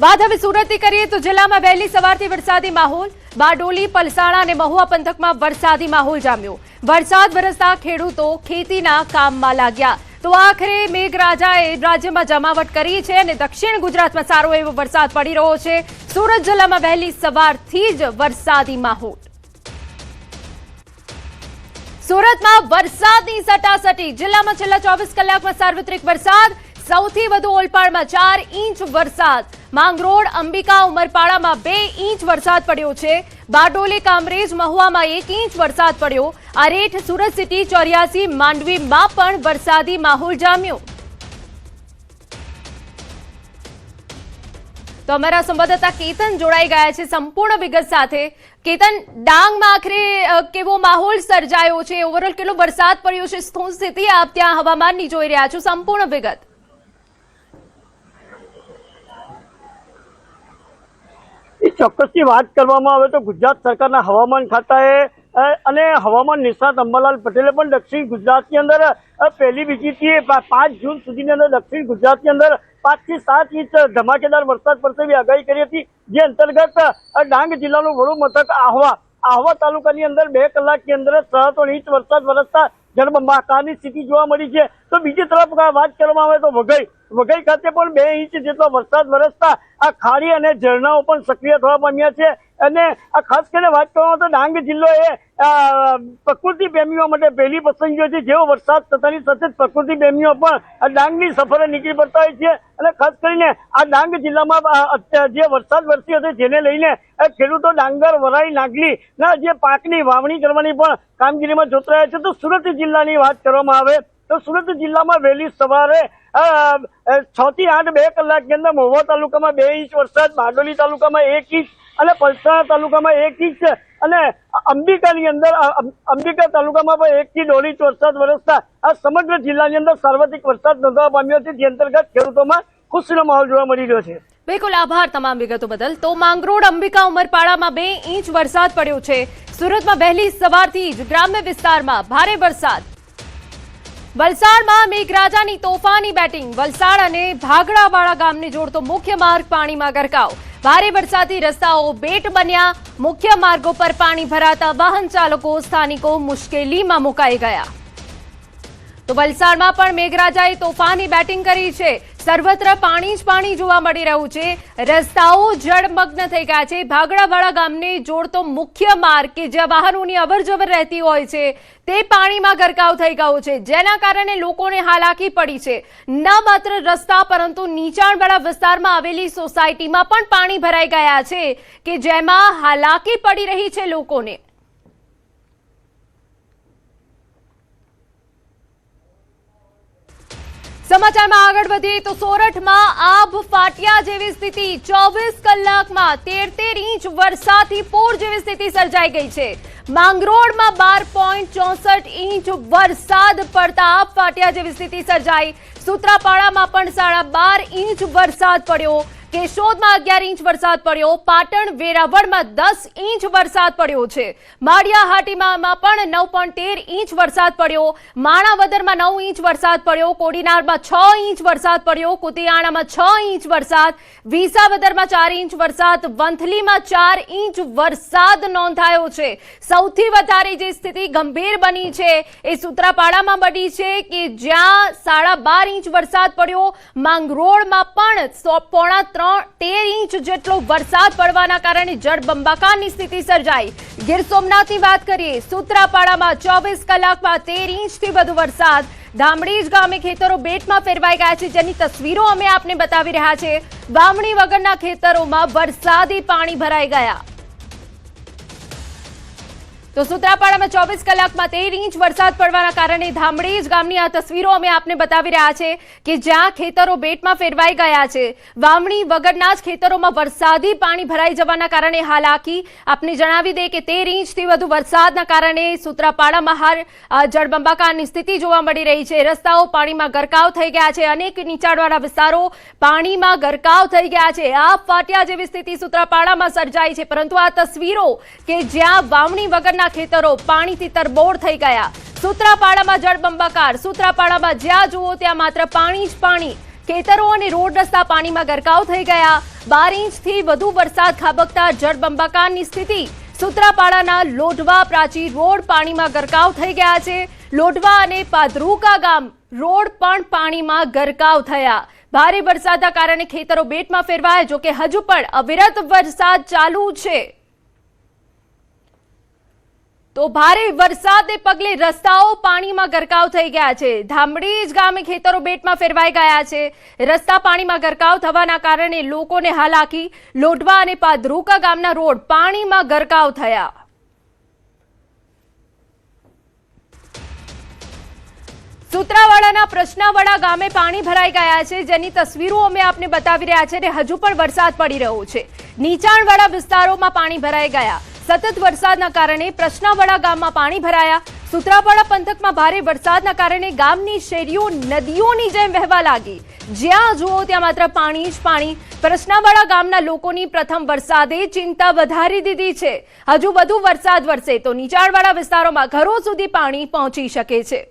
વાત હવે સુરતની કરીએ તો જિલ્લામાં વહેલી સવારથી વરસાદી માહોલ। બારડોલી, પલસાણા અને મહુવા પંથકમાં વરસાદી માહોલ જામ્યો। વરસાદ વરસતા ખેડૂતો ખેતીના કામમાં લાગ્યા। તો આખરે મેઘરાજાએ રાજ્યમાં જમાવટ કરી છે અને દક્ષિણ ગુજરાતમાં સારો એવો વરસાદ પડી રહ્યો છે। સુરત જિલ્લામાં વહેલી સવારથી જ વરસાદી માહોલ। સુરતમાં વરસાદની સટાસટી। જિલ્લામાં છેલ્લા 24 કલાકમાં સાર્વત્રિક વરસાદ। સૌથી વધુ ઓલપાડમાં 4 ઇંચ વરસાદ। માંગરોળ, અંબિકા, ઉમરપાડામાં 2 ઇંચ વરસાદ પડ્યો છે। બારડોલી, કામરેજ, મહુવામાં 1 ઇંચ વરસાદ પડ્યો। અરેઠ, સુરત સિટી 84, માંડવીમાં પણ વરસાદી માહોલ જામ્યો। તો અમારા સંવાદદાતા કેતન જોડાઈ ગયા છે સંપૂર્ણ વિગત સાથે। કેતન, ડાંગમાં આખરે કેવો માહોલ સર્જાયો છે? ઓવરઓલ કેટલો વરસાદ પડ્યો છે? શું સ્થિતિ આપ ત્યાં હવામાનની જોઈ રહ્યા છો? સંપૂર્ણ વિગત। ચોક્કસથી વાત કરવામાં આવે તો ગુજરાત સરકારના હવામાન ખાતાએ અને હવામાન નિષ્ણાત અંબાલાલ પટેલે પણ દક્ષિણ ગુજરાતની અંદર પહેલી બીજીથી 5 જૂન સુધીની અંદર દક્ષિણ ગુજરાતની અંદર 5 થી 7 ઇંચ ધમાકેદાર વરસાદ પડશે એવી આગાહી કરી હતી। જે અંતર્ગત ડાંગ જિલ્લાનું વડું મથક આહવા તાલુકાની અંદર 2 કલાકની અંદર 3 ઇંચ વરસાદ વરસતા જળબંબાકારની સ્થિતિ જોવા મળી છે। તો બીજી તરફ વાત કરવામાં આવે તો વઘઈ ખાતે પણ 2 ઇંચ જેટલો વરસાદ વરસતા આ ખાડી અને ઝરણાઓ પણ સક્રિય થવા પામ્યા છે। અને આ ખાસ કરીને વાત કરવામાં તો ડાંગ જિલ્લો એ પ્રકૃતિ પ્રેમીઓ માટે પહેલી પસંદગીઓ છે। જેવો વરસાદ થતાની સાથે જ પ્રકૃતિ પ્રેમીઓ પણ ડાંગની સફરે નીકળી પડતા હોય છે। અને ખાસ કરીને આ ડાંગ જિલ્લામાં જે વરસાદ વરસ્યો હતો જેને લઈને ખેડૂતો ડાંગર, વરાઈ, નાગલી ના જે પાકની વાવણી કરવાની પણ કામગીરીમાં જોતરાયા છે। તો સુરત જિલ્લાની વાત કરવામાં આવે તો સુરત જિલ્લામાં વહેલી સવારે 6 થી 8 2 કલાકની અંદર મહુવા તાલુકામાં 2 ઇંચ વરસાદ, બારડોલી તાલુકામાં 1 ઇંચ અને પલસાણા તાલુકામાં 1 ઇંચ અને અંબિકાની અંદર અંબિકા તાલુકામાં પણ 1 થી 1.5 ઇંચ વરસાદ વરસતા આ સમગ્ર જિલ્લાની અંદર સાર્વત્રિક વરસાદ નોંધવા પામ્યો છે। જે અંતર્ગત ખેડૂતોમાં ખુશીનો માહોલ જોવા મળી રહ્યો છે। બિલકુલ, આભાર તમામ વિગતો બદલ। તો માંગરોળ, અંબિકા, ઉમરપાડામાં 2 ઇંચ વરસાદ પડ્યો છે। સુરતમાં વહેલી સવારથી જ ગ્રામ્ય વિસ્તારમાં ભારે વરસાદ। વલસાડમાં મેઘરાજાની તોફાની બેટિંગ। વલસાડ અને ભાગડાવાળા ગામને જોડતો મુખ્ય માર્ગ પાણીમાં ગરકાવ। ભારે વરસાદથી રસ્તાઓ બેટ બન્યા। મુખ્ય માર્ગો પર પાણી ભરાતા વાહન ચાલકો, સ્થાનિકો મુશ્કેલીમાં મુકાઈ ગયા। તો વલસાડમાં પણ મેઘરાજાએ તોફાની બેટિંગ કરી છે। સર્વત્ર પાણી જ પાણી જોવા મળી રહ્યું છે। રસ્તાઓ જળમગ્ન થઈ ગયા છે। ભાગડાવાળા ગામને જોડતો મુખ્ય માર્ગ કે જ્યાં વાહનોની અવરજવર રહેતી હોય છે તે પાણીમાં ગરકાવ થઈ ગયો છે, જેના કારણે લોકોને હાલાકી પડી છે। ન માત્ર રસ્તા પરંતુ નીચાણવાળા વિસ્તારમાં આવેલી સોસાયટીમાં પણ પાણી ભરાઈ ગયા છે કે જેમાં હાલાકી પડી રહી છે લોકોને। સમાચારમાં આગળ વધીએ તો સોરઠમાં આભ ફાટ્યા જેવી સ્થિતિ। 24 કલાકમાં 13 ઇંચ વરસાદથી પૂર જેવી સ્થિતિ સર્જાઈ ગઈ છે। માંગરોળમાં 12.64 ઇંચ વરસાદ પડતા આભ ફાટ્યા જેવી સ્થિતિ સર્જાઈ। સૂત્રાપાડામાં પણ 12.5 ઇંચ વરસાદ પડ્યો। કેશોદમાં 11 ઇંચ વરસાદ પડ્યો। પાટણ, વેરાવળમાં 10 ઇંચ વરસાદ પડ્યો છે। માળિયાહાટીમાં પણ 9.13 ઇંચ વરસાદ પડ્યો। માણાવદરમાં 9 ઇંચ વરસાદ પડ્યો। કોડીનારમાં 6 ઇંચ વરસાદ પડ્યો। કુતિયાણામાં 6 ઇંચ વરસાદ। વિસાવદરમાં 4 ઇંચ વરસાદ। વંથલીમાં 4 ઇંચ વરસાદ નોંધાયો છે। સૌથી વધારે જે સ્થિતિ ગંભીર બની છે એ સૂત્રાપાડામાં બની છે કે જ્યાં 12.5 ઇંચ વરસાદ પડ્યો। માંગરોળમાં પણ 13 ઇંચ જેટલો વરસાદ પડવાના કારણે જળબંબાકારની સ્થિતિ સર્જાઈ। ગીર સોમનાથની વાત કરીએ, સૂત્રાપાડામાં 24 કલાકમાં 13 ઇંચથી વધુ વરસાદ। ધામડીજ ગામે ખેતરો બેટમાં ફેરવાઈ ગયા છે, જેની તસવીરો અમે આપને બતાવી રહ્યા છે। વાવણી વગરના ખેતરોમાં વરસાદી પાણી ભરાઈ ગયા। તો સૂત્રાપાડામાં 24 કલાકમાં 13 ઇંચ વરસાદ પડવાના કારણે ધામડીજ ગામની આ તસવીરો અમે આપને બતાવી રહ્યા છે કે જ્યાં ખેતરો બેટમાં ફેરવાઈ ગયા છે। વાવણી વગરના જ ખેતરોમાં વરસાદી પાણી ભરાઈ જવાના કારણે હાલાકી। આપને જણાવી દે કે 13 ઇંચથી વધુ વરસાદના કારણે સૂત્રાપાડામાં જળબંબાકારની સ્થિતિ જોવા મળી રહી છે। રસ્તાઓ પાણીમાં ગરકાવ થઈ ગયા છે। અનેક નીચાણવાળા વિસ્તારો પાણીમાં ગરકાવ થઈ ગયા છે। આભ ફાટ્યા જેવી સ્થિતિ સૂત્રાપાડામાં સર્જાઈ છે। પરંતુ આ તસવીરો કે જ્યાં વાવણી વગરના ખેતરો પાણીથી તરબોળ થઈ ગયા। સૂત્રાપાડામાં જળબંબાકાર। સૂત્રાપાડામાં જ્યાં જુઓ ત્યાં માત્ર પાણી જ પાણી। ખેતરો અને રોડ રસ્તા પાણીમાં ગરકાવ થઈ ગયા। 12 ઇંચથી વધુ વરસાદ ખાબકતા જળબંબાકારની સ્થિતિ। સૂત્રાપાડાના લોઢવા પ્રાચી રોડ પાણીમાં ગરકાવ થઈ ગયા છે। લોઢવા અને પાદરુકા ગામ રોડ પણ પાણીમાં ગરકાવ થયા। ભારે વરસાદના કારણે ખેતરો બેટમાં ફેરવાયા। જો કે હજુ પણ અવિરત વરસાદ ચાલુ છે। તો ભારે વરસાદને પગલે રસ્તાઓ પાણીમાં ગરકાવ થઈ ગયા છે। ધામડીજ ગામે ખેતરો બેટમાં ફેરવાઈ ગયા છે। રસ્તા પાણીમાં ગરકાવ થવાના કારણે લોકોને હાલાકી। લોઢવા અને પાદરુકા ગામના રોડ પાણીમાં ગરકાવ થયા। સૂત્રાવાડાના પ્રશ્નાવાડા ગામે પાણી ભરાઈ ગયા છે, જેની તસવીરો અમે આપને બતાવી રહ્યા છે અને હજુ પણ વરસાદ પડી રહ્યો છે। નીચાણવાળા વિસ્તારોમાં પાણી ભરાઈ ગયા। સતત વરસાદના કારણે પ્રશ્નાવાડા ગામમાં પાણી ભરાયા। સૂત્રાપાડા પંથકમાં ભારે વરસાદના કારણે ગામની શેરીઓ નદીઓની જેમ વહેવા લાગી। જ્યાં જુઓ ત્યાં માત્ર પાણી જ પાણી। પ્રશ્નાવાડા ગામના લોકોની પ્રથમ વરસાદે ચિંતા વધારી દીધી છે। હજુ વધુ વરસાદ વરસે તો નીચાણવાળા વિસ્તારોમાં ઘરો સુધી પાણી પહોંચી શકે છે।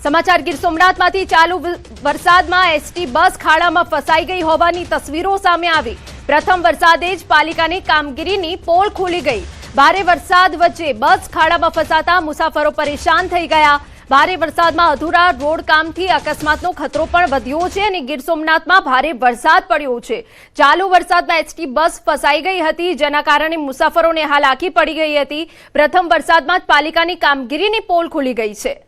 સમાચાર ગીર સોમનાથમાંથી ચાલુ વરસાદમાં એસટી બસ ખાડામાં ફસાઈ ગઈ હોવાની તસવીરો સામે આવી। પ્રથમ વરસાદે જ પાલિકાની કામગીરીની પોલ ખુલી ગઈ। ભારે વરસાદ વચ્ચે બસ ખાડામાં ફસાતા મુસાફરો પરેશાન થઈ ગયા। ભારે વરસાદમાં અધૂરા રોડ કામથી અકસ્માતનો ખતરો પણ વધ્યો છે અને ગીર સોમનાથમાં ભારે વરસાદ પડ્યો છે। ચાલુ વરસાદમાં એસટી બસ ફસાઈ ગઈ હતી, જેના કારણે મુસાફરોને હાલાકી પડી ગઈ હતી। પ્રથમ વરસાદમાં જ પાલિકાની કામગીરીની પોલ ખુલી ગઈ છે।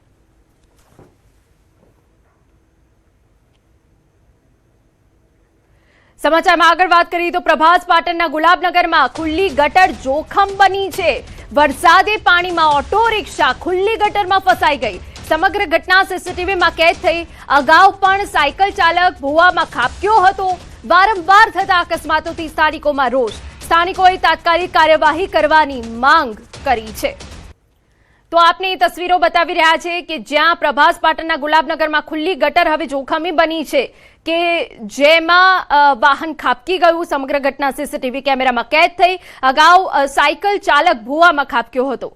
સમાચારમાં આગળ વાત કરીએ તો પ્રભાસ પાટણના ગુલાબનગરમાં ખુલ્લી ગટર જોખમ બની છે। વરસાદે પાણીમાં ઓટો રિક્ષા ખુલ્લી ગટરમાં ફસાઈ ગઈ। સમગ્ર ઘટના સીસીટીવીમાં કેદ થઈ। અગાઉ પણ સાયકલ ચાલક ભૂવામાં ખાબક્યો હતો। વારંવાર થતા અકસ્માતોથી સ્થાનિકોમાં રોષ। સ્થાનિકોએ તાત્કાલિક કાર્યવાહી કરવાની માંગ કરી છે। તો આપને એ તસવીરો બતાવી રહ્યા છે કે જ્યાં પ્રભાસ પાટણના ગુલાબનગરમાં ખુલ્લી ગટર હવે જોખમી બની છે કે જેમાં વાહન ખાબકી ગયું। સમગ્ર ઘટના સીસીટીવી કેમેરામાં કેદ થઈ। અગાઉ સાયકલ ચાલક ભૂવામાં ખાબક્યો હતો।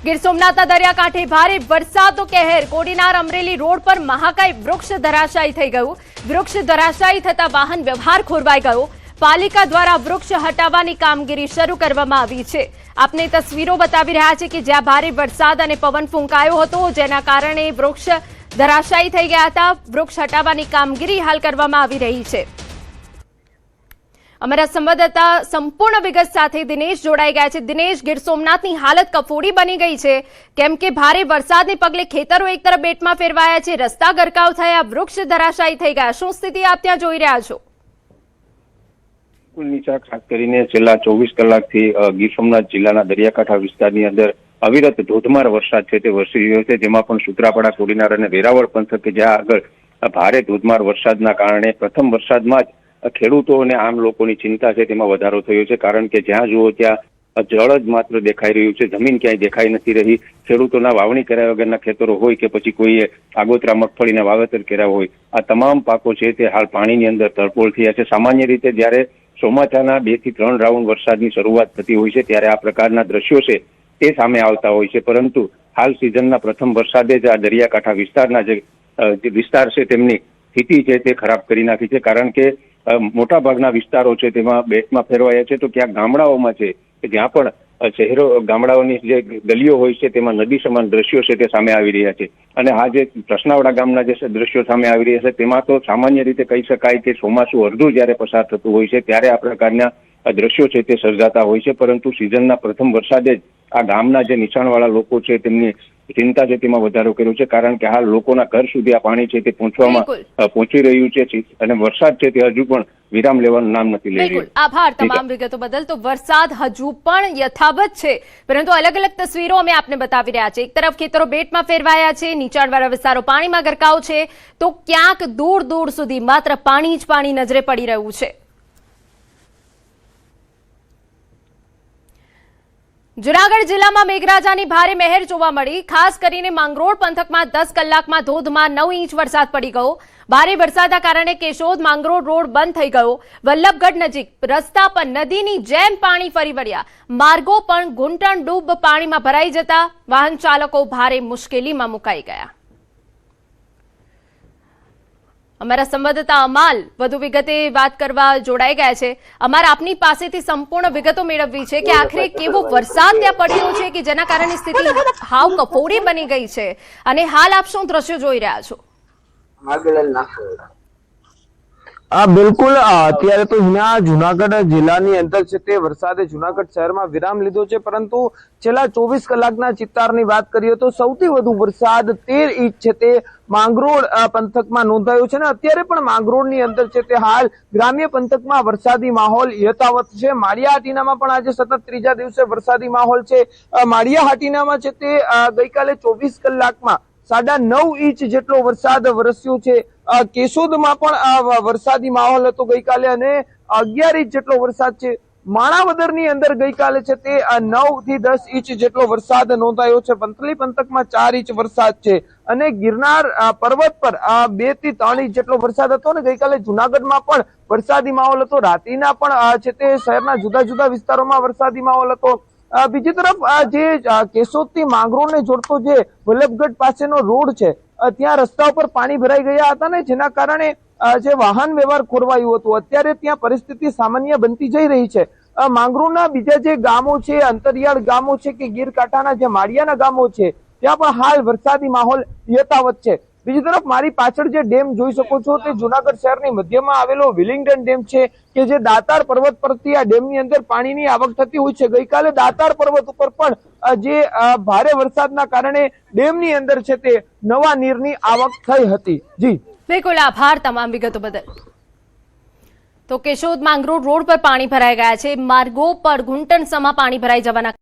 ગીર સોમનાથના દરિયાકાંઠે ભારે વરસાદનો કહેર। કોડીનાર અમરેલી રોડ પર મહાકાય વૃક્ષ ધરાશાયી થઈ ગયું। વૃક્ષ ધરાશાયી થતા વાહન વ્યવહાર ખોરવાઈ ગયો। પાલિકા દ્વારા વૃક્ષ હટાવવાની કામગીરી શરૂ કરવામાં આવી છે। આપને તસવીરો બતાવી રહ્યા છે કે જ્યાં ભારે વરસાદ અને પવન ફૂંકાયો હતો, જેના કારણે વૃક્ષ ધરાશાયી થઈ ગયા હતા। વૃક્ષ હટાવવાની કામગીરી હાલ કરવામાં આવી રહી છે। અમારા સંવાદદાતા સંપૂર્ણ વિગત સાથે દિનેશ જોડાઈ ગયા છે। દિનેશ, ગીર સોમનાથની હાલત કફોડી બની ગઈ છે, કેમ કે ભારે વરસાદને પગલે ખેતરો એક તરફ બેટમાં ફેરવાયા છે, રસ્તા ગરકાવ થયા, વૃક્ષ ધરાશાયી થઈ ગયા। શું સ્થિતિ આપ ત્યાં જોઈ રહ્યા છો? ખાસ કરીને છેલ્લા 24 કલાકથી ગીર સોમનાથ જિલ્લાના દરિયાકાંઠા વિસ્તારની અંદર અવિરત ધોધમાર વરસાદ છે તે વરસી રહ્યો છે। જેમાં પણ સૂત્રાપાડા, કોડીનાર અને વેરાવળ પંથક કે જ્યાં આગળ ભારે ધોધમાર વરસાદના કારણે પ્રથમ વરસાદમાં જ ખેડૂતો અને આમ લોકોની ચિંતા છે તેમાં વધારો થયો છે। કારણ કે જ્યાં જુઓ ત્યાં જળ જ માત્ર દેખાઈ રહ્યું છે, જમીન ક્યાંય દેખાઈ નથી રહી। ખેડૂતોના વાવણી કર્યા વગરના ખેતરો હોય કે પછી કોઈએ આગોતરા મગફળીના વાવેતર કર્યા હોય, આ તમામ પાકો છે તે હાલ પાણીની અંદર તરબોળ થયા છે। સામાન્ય રીતે જ્યારે ચોમાસાના 2 થી 3 રાઉન્ડ વરસાદની શરૂઆત થતી હોય છે ત્યારે આ પ્રકારના દ્રશ્યો છે તે સામે આવતા હોય છે, પરંતુ હાલ સિઝનના પ્રથમ વરસાદે જ આ દરિયાકાંઠા વિસ્તારના જે વિસ્તાર છે તેમની સ્થિતિ છે તે ખરાબ કરી નાખી છે। કારણ કે મોટાભાગના વિસ્તારો છે તેમાં બેટમાં ફેરવાયા છે, તો ક્યાંક ગામડાઓમાં છે કે જ્યાં પણ શહેરો ગામડાઓની જે ગલીઓ હોય છે તેમાં નદી સમાન દ્રશ્યો છે તે સામે આવી રહ્યા છે। અને આ જે પ્રશ્નાવાડા ગામના જે દ્રશ્યો સામે આવી રહ્યા છે તેમાં તો સામાન્ય રીતે કહી શકાય કે ચોમાસું અડધું જ્યારે પસાર થતું હોય છે ત્યારે આ પ્રકારના દ્રશ્યો છે તે સર્જાતા હોય છે। પરંતુ સિઝનના પ્રથમ વરસાદે જ આ ગામના જે નીચાણવાળા લોકો છે તેમની ચિંતા છે તેમાં વધારો કર્યો છે। કારણ કે હાલ લોકોના ઘર સુધી આ પાણી છે તે પહોંચી રહ્યું છે અને વરસાદ છે તે હજુ પણ વિરામ લેવાનું નામ નથી લઈ રહ્યું। આભાર તમામ વિગતો બદલ। તો વરસાદ હજુ પણ યથાવત છે, પરંતુ અલગ અલગ તસવીરો અમે આપને બતાવી રહ્યા છે। એક તરફ ખેતરો બેટમાં ફેરવાયા છે, નીચાણવાળા વિસ્તારો પાણીમાં ગરકાવ છે, તો ક્યાંક દૂર દૂર સુધી માત્ર પાણી જ પાણી નજરે પડી રહ્યું છે। જૂનાગઢ જિલ્લામાં મેઘરાજાની ભારે મહેર જોવા મળી. ખાસ કરીને માંગરોળ પંથકમાં 10 કલાકમાં ધોધમાર 9 ઇંચ વરસાદ પડી ગયો. ભારે વરસાદના કારણે કેશોદ માંગરોળ રોડ બંધ થઈ ગયો. વલ્લભગઢ નજીક રસ્તા પર નદીની જેમ પાણી ફરી વળ્યા. માર્ગો પણ ઘૂંટણ ડૂબ પાણીમાં ભરાઈ જતા વાહન ચાલકો ભારે મુશ્કેલીમાં મુકાઈ ગયા. અમારા સંવાદદાતા અમાલ વધુ વિગતે વાત કરવા જોડાઈ ગયા છે. અમાર આપની પાસેથી સંપૂર્ણ વિગતો મેળવવી છે કે આખરે કેવો વરસાદ ત્યાં પડ્યો છે કે જેના કારણે સ્થિતિ હાવ કફોડી બની ગઈ છે અને હાલ આપ શું દ્રશ્યો જોઈ રહ્યા છો? બિલકુલ અત્યારે તો જુનાગઢ જિલ્લાની અંદર છે તે વરસાદે જુનાગઢ શહેરમાં વિરામ લીધો છે, પરંતુ છેલ્લા 24 કલાકના ચિત્તારની વાત કરીએ તો સૌથી વધુ વરસાદ 13 ઇંચ છે તે માંગરોળ પંથકમાં નોંધાયો છે. અને અત્યારે પણ માંગરોળની અંદર છે તે હાલ ગ્રામ્ય પંથકમાં વરસાદી માહોલ યથાવત છે. માળિયા હાટીનામાં પણ આજે સતત ત્રીજા દિવસે વરસાદી માહોલ છે. માળિયા હાટીનામાં છે તે ગઈકાલે 24 કલાકમાં 9.5 ઇંચ જેટલો વરસાદ વરસ્યો છે. કેશોદમાં પણ વરસાદી માહોલ હતો ગઈકાલે અને 11 ઇંચ જેટલો વરસાદ છે. માણાવદરની અંદર ગઈકાલે છે તે 9 થી 10 ઇંચ જેટલો વરસાદ નોંધાયો છે. વંથલી પંથકમાં 4 ઇંચ વરસાદ છે અને ગિરનાર પર્વત પર 2 થી 3 ઇંચ જેટલો વરસાદ હતો. અને ગઈકાલે જુનાગઢમાં પણ વરસાદી માહોલ હતો. રાત્રિના પણ છે તે શહેરના જુદા જુદા વિસ્તારોમાં વરસાદી માહોલ હતો. બીજી તરફ જે કેશોદ થી માંગરોળને જોડતો જે વલ્લભગઢ પાસેનો રોડ છે ત્યાં રસ્તા ઉપર પાણી ભરાઈ ગયા હતા ને જેના કારણે જે વાહન વ્યવહાર ખોરવાયું હતું. અત્યારે ત્યાં પરિસ્થિતિ સામાન્ય બનતી જઈ રહી છે. માંગરોળના બીજા જે ગામો છે, અંતરિયાળ ગામો છે કે ગીરકાંઠાના જે માળિયાના ગામો છે ત્યાં પણ હાલ વરસાદી માહોલ યથાવત છે. બીજી તરફ મારી પાછળ જે ડેમ જોઈ શકો છો તે જુનાગઢ શહેરની મધ્યમાં આવેલો વિલિંગડન ડેમ છે કે જે દાતાર પર્વત પરથી આ ડેમની અંદર પાણીની આવક થતી હોય છે. ગઈકાલે દાતાર પર્વત ઉપર પણ જે ભારે વરસાદના કારણે ડેમની અંદર છે તે નવા નીરની આવક થઈ હતી. જી બિલકુલ, આભાર તમામ વિગતો બદલ. તો કેશોદ માંગરોળ રોડ પર પાણી ભરાઈ ગયા છે. માર્ગો પર ઘૂંટણસમાં પાણી ભરાઈ જવાના